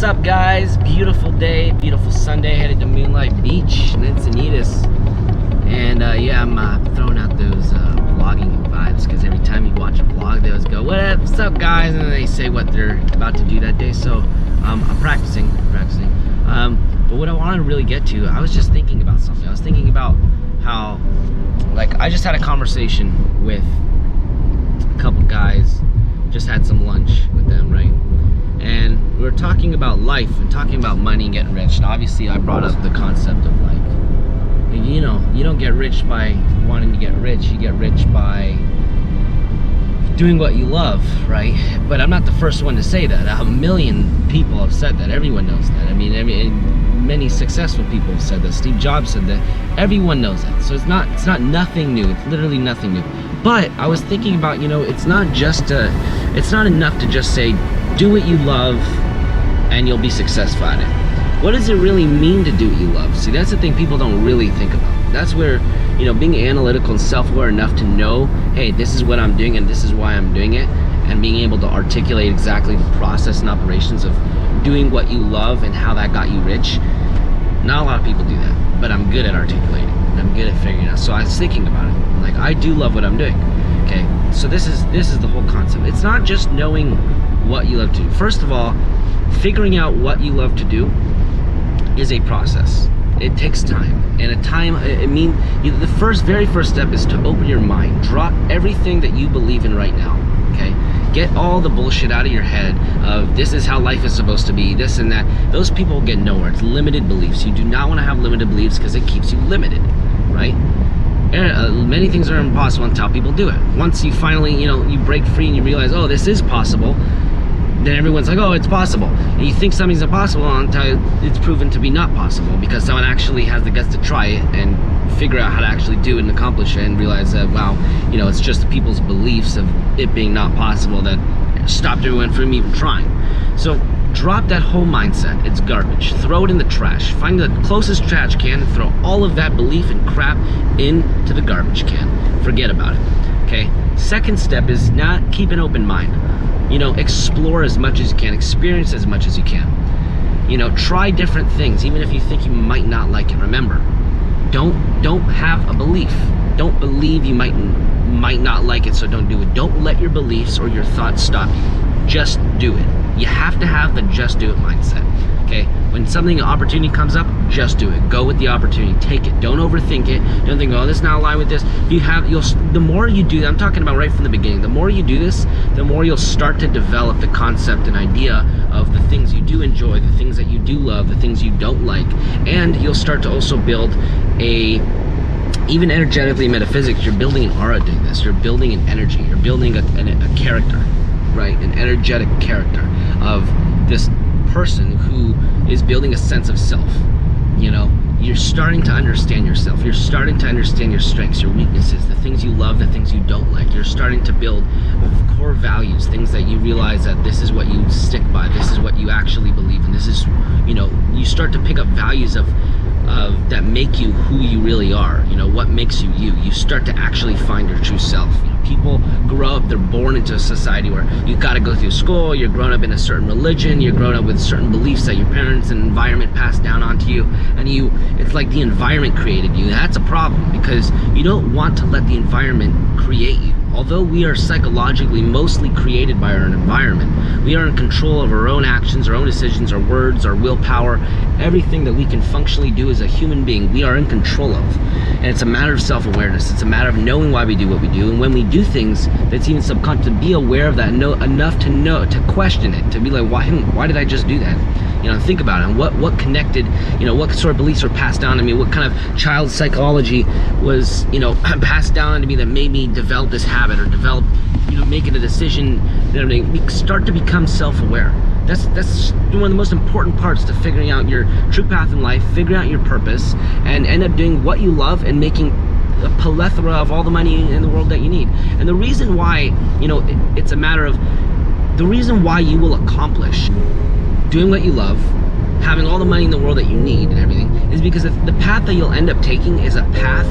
What's up, guys? Beautiful day, beautiful Sunday, headed to Moonlight Beach in Encinitas. And yeah, I'm throwing out those vlogging vibes, because every time you watch a vlog, they always go, what's up, guys? And then they say what they're about to do that day. So I'm practicing. But what I want to really get to, I was just thinking about something. I was thinking about how, like, I just had a conversation with a couple guys, just had some lunch with them, right? And we were talking about life and talking about money and getting rich. And obviously I brought up the concept of, like, you know, you don't get rich by wanting to get rich. You get rich by doing what you love, right? But I'm not the first one to say that. A million people have said that. Everyone knows that. I mean, many successful people have said that. Steve Jobs said that. Everyone knows that. So it's not nothing new. It's literally nothing new. But I was thinking about, you know, it's not enough to just say, do what you love and you'll be successful at it. What does it really mean to do what you love? See, that's the thing people don't really think about. That's where, you know, being analytical and self-aware enough to know, hey, this is what I'm doing and this is why I'm doing it, and being able to articulate exactly the process and operations of doing what you love and how that got you rich. Not a lot of people do that, but I'm good at articulating. I'm good at figuring it out. So I was thinking about it. Like, I do love what I'm doing. Okay, so this is the whole concept. It's not just knowing what you love to do. First of all, figuring out what you love to do is a process. It takes time, and the very first step is to open your mind. Drop everything that you believe in right now. Okay, get all the bullshit out of your head of this is how life is supposed to be, this and that. Those people get nowhere. It's limited beliefs. You do not want to have limited beliefs, because it keeps you limited, right? Many things are impossible until people do it. Once you finally, you know, you break free and you realize, oh, this is possible, then everyone's like, oh, it's possible. And you think something's impossible until it's proven to be not possible, because someone actually has the guts to try it and figure out how to actually do it and accomplish it, and realize that, wow, you know, it's just people's beliefs of it being not possible that stopped everyone from even trying. So drop that whole mindset. It's garbage. Throw it in the trash. Find the closest trash can and throw all of that belief and crap into the garbage can. Forget about it. Okay? Second step is not keep an open mind. You know, explore as much as you can, experience as much as you can. You know, try different things, even if you think you might not like it. Remember, don't have a belief. Don't believe you might not like it, so don't do it. Don't let your beliefs or your thoughts stop you. Just do it. You have to have the just do it mindset. Okay? When an opportunity comes up, just do it. Go with the opportunity. Take it. Don't overthink it. Don't think, oh, this is not aligned with this. The more you do that, I'm talking about right from the beginning, the more you do this, the more you'll start to develop the concept and idea of the things you do enjoy, the things that you do love, the things you don't like. And you'll start to also build even energetically, metaphysics, you're building an aura doing this. You're building an energy. You're building a character, right? An energetic character of this person who is building a sense of self. You know, you're starting to understand yourself. You're starting to understand your strengths, your weaknesses, the things you love, the things you don't like. You're starting to build core values, things that you realize that this is what you stick by, this is what you actually believe in, this is, you know, you start to pick up values of that make you who you really are. You know, what makes you you. You start to actually find your true self. You know, people grow up, they're born into a society where you've got to go through school, you're grown up in a certain religion, you're grown up with certain beliefs that your parents and environment passed down onto you, and it's like the environment created you. That's a problem, because you don't want to let the environment create you. Although we are psychologically mostly created by our environment, we are in control of our own actions, our own decisions, our words, our willpower, everything that we can functionally do as a human being, we are in control of. And it's a matter of self-awareness. It's a matter of knowing why we do what we do, and when we do things that's even subconscious, to be aware of that, enough to question it, to be like, why did I just do that? You know, think about it, and what connected, you know, what sort of beliefs were passed down to me, what kind of child psychology was, you know, passed down to me that made me develop this habit, or develop, you know, making a decision, you know, start to become self-aware. That's one of the most important parts to figuring out your true path in life, figuring out your purpose, and end up doing what you love and making a plethora of all the money in the world that you need. And the reason why, you know, it's a matter of the reason why you will accomplish doing what you love, having all the money in the world that you need and everything, is because the path that you'll end up taking is a path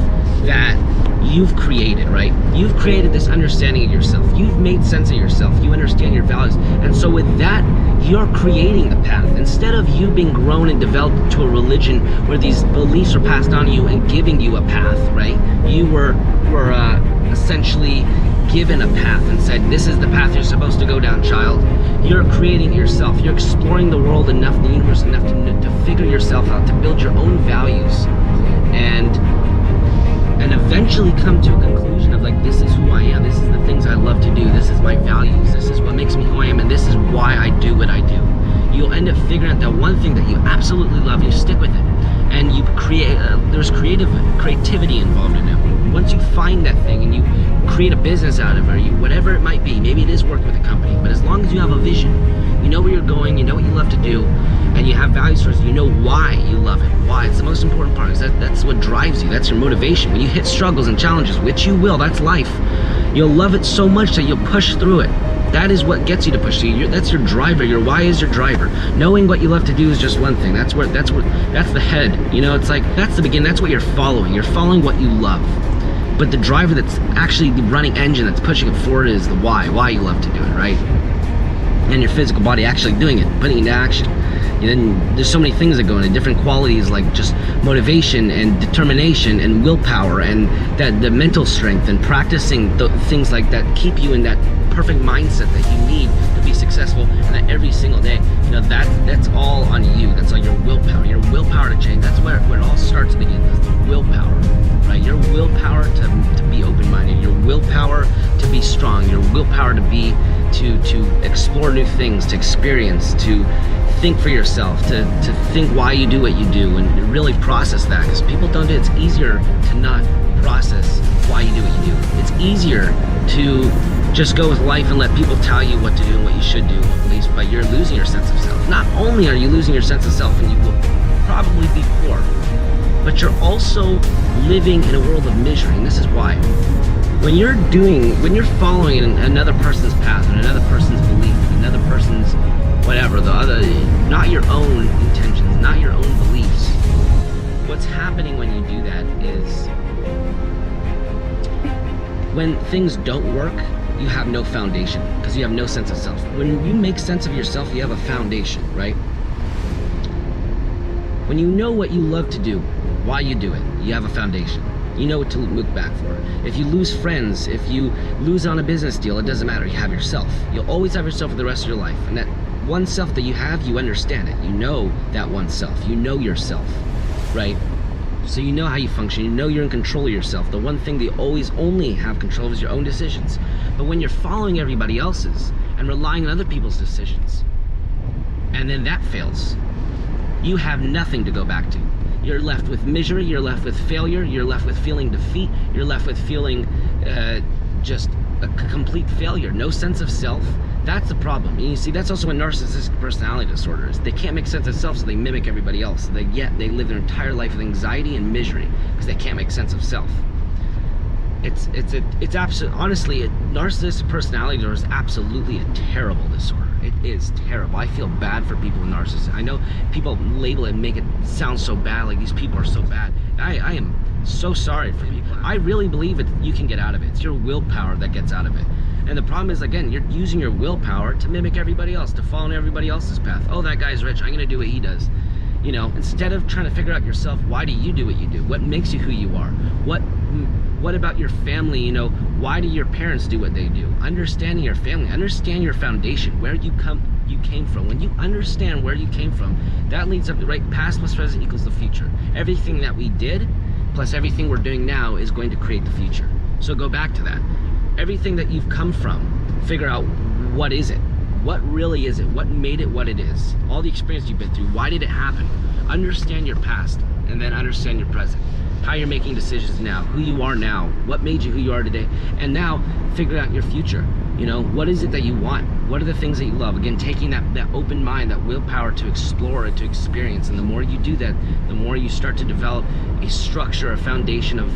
that you've created, right? You've created this understanding of yourself. You've made sense of yourself. You understand your values. And so with that, you're creating the path. Instead of you being grown and developed to a religion where these beliefs are passed on to you and giving you a path, right? You were essentially given a path and said, this is the path you're supposed to go down, child. You're creating yourself. You're exploring the world enough, the universe enough to figure yourself out, to build your own values, and eventually come to a conclusion of like, this is who I am. This is the things I love to do. This is my values. This is what makes me who I am, and this is why I do what I do. You'll end up figuring out that one thing that you absolutely love. You stick with it, and you create. There's creativity involved in it. Once you find that thing and you create a business out of it, or whatever it might be, maybe it is work with a company, but as long as you have a vision, you know where you're going, you know what you love to do, and you have values first, you know why you love it. Why? It's the most important part, because that's what drives you. That's your motivation. When you hit struggles and challenges, which you will, that's life, you'll love it so much that you'll push through it. That is what gets you to push through. That's your driver. Your why is your driver. Knowing what you love to do is just one thing. That's the head. You know, it's like, that's the beginning. That's what you're following. You're following what you love. But the driver that's actually the running engine that's pushing it forward is the why you love to do it, right? And your physical body actually doing it, putting it into action. And then there's so many things that go into different qualities, like just motivation and determination and willpower, and that the mental strength and practicing the things like that keep you in that perfect mindset that you need to be successful, and that every single day, you know, that's all on you. That's all your willpower to change. That's where it all starts to begin. That's the willpower, right? Your willpower to be open-minded, your willpower to be strong, your willpower to explore new things, to experience, to think for yourself, to think why you do what you do, and really process that, because people don't do it. It's easier to not process why you do what you do. It's easier to just go with life and let people tell you what to do and what you should do, at least, but you're losing your sense of self. Not only are you losing your sense of self, and you will probably be poor, but you're also living in a world of misery. And this is why. When you're following another person's path, and another person's belief, and another person's whatever, not your own intentions, not your own beliefs, what's happening when you do that is, when things don't work, you have no foundation, because you have no sense of self. When you make sense of yourself, you have a foundation, right? When you know what you love to do, why you do it, you have a foundation. You know what to look back for. If you lose friends, if you lose on a business deal, it doesn't matter. You have yourself. You'll always have yourself for the rest of your life. And that one self that you have, you understand it. You know that one self. You know yourself, right? So you know how you function. You know you're in control of yourself. The one thing that you always only have control of is your own decisions. But when you're following everybody else's and relying on other people's decisions, and then that fails, you have nothing to go back to. You're left with misery, you're left with failure, you're left with feeling defeat, you're left with feeling just a complete failure, no sense of self. That's the problem. And you see, that's also what narcissistic personality disorder is. They can't make sense of self, so they mimic everybody else. Yet they live their entire life with anxiety and misery because they can't make sense of self. It's absolutely, honestly, narcissistic personality disorder is absolutely a terrible disorder. It is terrible. I feel bad for people with narcissism. I know people label it and make it sound so bad, like these people are so bad. I am so sorry for people. I really believe you can get out of it. It's your willpower that gets out of it. And the problem is, again, you're using your willpower to mimic everybody else, to follow everybody else's path. Oh, that guy's rich, I'm gonna do what he does. You know, instead of trying to figure out yourself, why do you do what you do? What makes you who you are? What about your family? You know, why do your parents do what they do? Understanding your family, understand your foundation, where you came from. When you understand where you came from, that leads up to, right, past plus present equals the future. Everything that we did plus everything we're doing now is going to create the future. So go back to that. Everything that you've come from, figure out, what is it? What really is it? What made it what it is? All the experience you've been through, why did it happen? Understand your past, and then understand your present. How you're making decisions now, who you are now, what made you who you are today, and now figure out your future. You know, what is it that you want? What are the things that you love? Again, taking that open mind, that willpower to explore and to experience. And the more you do that, the more you start to develop a structure, a foundation of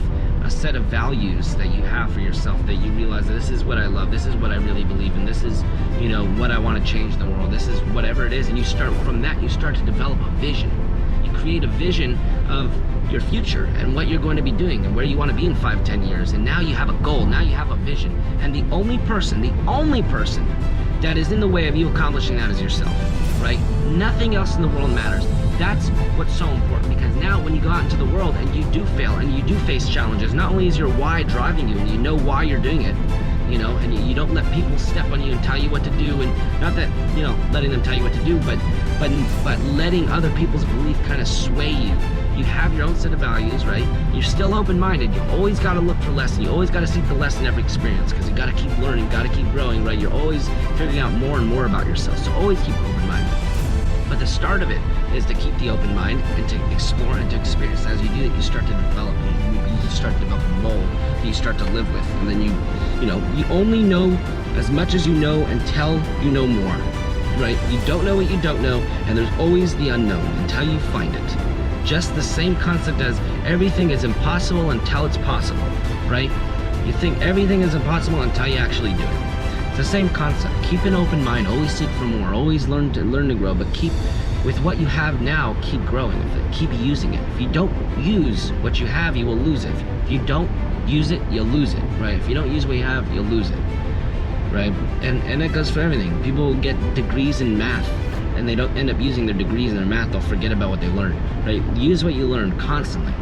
a set of values that you have for yourself, that you realize that this is what I love, this is what I really believe in, this is, you know, what I want to change in the world, this is whatever it is, and you start from that, you start to develop a vision. You create a vision of your future and what you're going to be doing and where you want to be in 5-10 years, and now you have a goal, now you have a vision, and the only person that is in the way of you accomplishing that is yourself, right? Nothing else in the world matters. That's what's so important, because now when you go out into the world and you do fail and you do face challenges, not only is your why driving you and you know why you're doing it, you know, and you don't let people step on you and tell you what to do, and not that, you know, letting them tell you what to do, but letting other people's belief kind of sway you. You have your own set of values, right? You're still open-minded. You always got to look for lesson. You always got to seek the lesson in every experience, because you got to keep learning, got to keep growing, right? You're always figuring out more and more about yourself. So always keep open-minded. But the start of it is to keep the open mind and to explore and to experience. As you do that, you start to develop. You start to develop a mold that you start to live with, and then you know, you only know as much as you know until you know more, right? You don't know what you don't know, and there's always the unknown until you find it. Just the same concept as everything is impossible until it's possible, right? You think everything is impossible until you actually do it. It's the same concept. Keep an open mind, always seek for more, always learn to grow, but keep with what you have now, keep growing with it, keep using it. If you don't use what you have, you will lose it. If you don't use it, you'll lose it, right? If you don't use what you have, you'll lose it, right? And that goes for everything. People get degrees in math, and they don't end up using their degrees in their math. They'll forget about what they learned, right? Use what you learn constantly,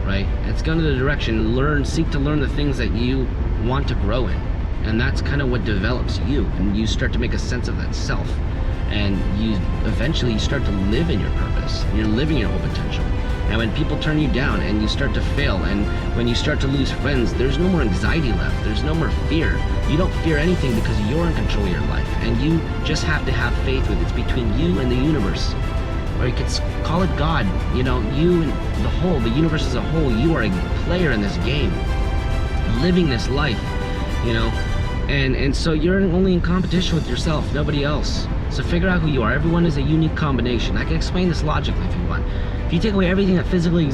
right? It's going to the direction, seek to learn the things that you want to grow in. And that's kind of what develops you, and you start to make a sense of that self, and you eventually start to live in your purpose. You're living your whole potential. And when people turn you down and you start to fail, and when you start to lose friends, there's no more anxiety left, there's no more fear. You don't fear anything because you're in control of your life, and you just have to have faith with it. It's between you and the universe, or you could call it God. You know, you and the whole, the universe as a whole, you are a player in this game, living this life, you know. And so you're only in competition with yourself, nobody else. So figure out who you are. Everyone is a unique combination. I can explain this logically if you want. If you take away everything that physically